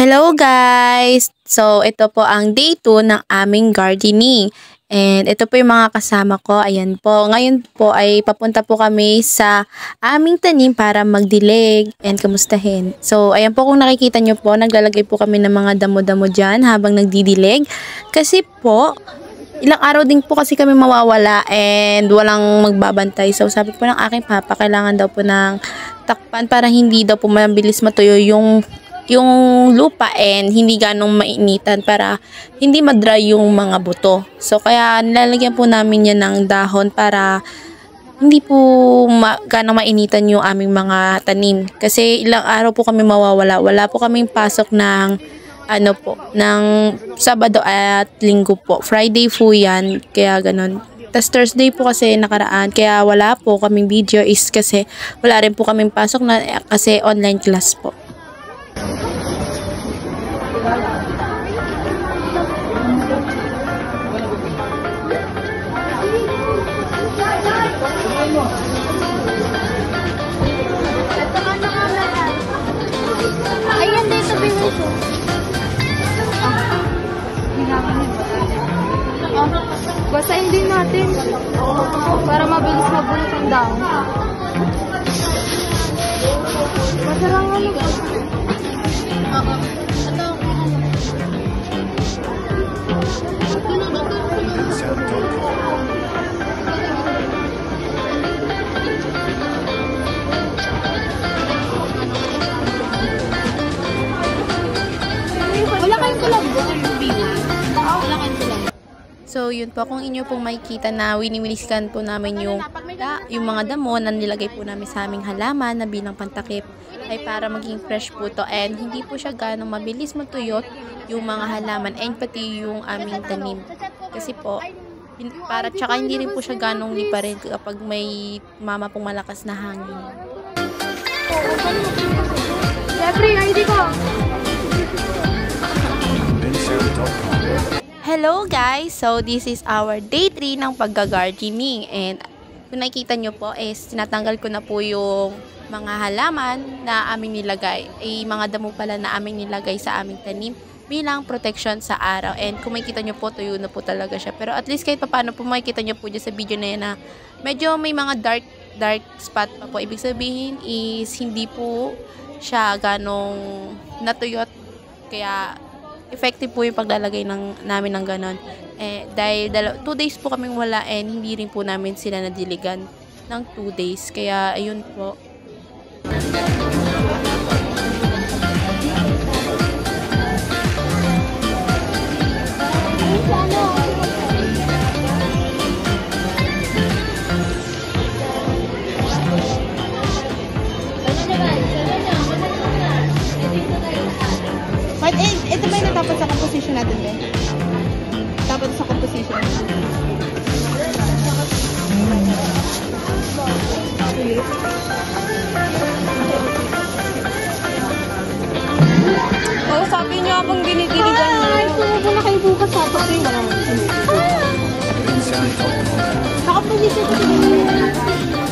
Hello guys! So, ito po ang day 2 ng aming gardening. And ito po yung mga kasama ko. Ayan po. Ngayon po ay papunta po kami sa aming tanim para magdilig and kamustahin. So, ayan po kung nakikita nyo po, naglalagay po kami ng mga damo-damo dyan habang nagdidilig. Kasi po, ilang araw din po kasi kami mawawala and walang magbabantay. So, sabi po ng aking papa, kailangan daw po ng takpan para hindi daw po mabilis matuyo yung lupa and hindi ganong mainitan para hindi madry yung mga buto. So, kaya nilalagyan po namin yan ng dahon para hindi po ganong mainitan yung aming mga tanim. Kasi ilang araw po kami mawawala. Wala po kaming pasok ng ng Sabado at Linggo po. Friday po yan, kaya ganon. Tas Thursday po kasi nakaraan, kaya wala po kaming video is kasi wala rin po kaming pasok na kasi online class po. Ayan dito, bigay ko. Basahin din natin para mabilis mabulot ang dahon. Basta lang ano ba? Wala kayong tulog ba? Wala kayong tulog. So, yun po, kung inyo pong makikita na winiwiliskan po namin yung mga damo na nilagay po namin sa aming halaman na bilang pantakip ay para maging fresh po to and hindi po siya ganong mabilis matuyot yung mga halaman and pati yung aming tanim. Kasi po, para tsaka hindi rin po siya ganong liparin kapag may pong malakas na hangin. Jeffrey, ID ko! Hello guys! So, this is our day 3 ng pagga-gardening and kung nakikita nyo po is tinatanggal ko na po yung mga halaman na aming nilagay. Mga damo pala na aming nilagay sa aming tanim bilang protection sa araw. And kung makikita nyo po, tuyo na po talaga siya. Pero at least kahit paano po makikita nyo po dyan sa video na yan na medyo may mga dark spot pa po. Ibig sabihin is hindi po siya ganong natuyot. Kaya effective po yung paglalagay namin ng ganon. Dahil 2 days po kaming wala and hindi rin po namin sila nadiligan ng 2 days. Kaya ayun po. Ito ba yung natapos sa composition natin din? Tapos sa composition. Oh, sabi niyo habang dinidiligan mo. Ay, sumubo na kayo bukas sa tapos yung mga. Naka-position ko.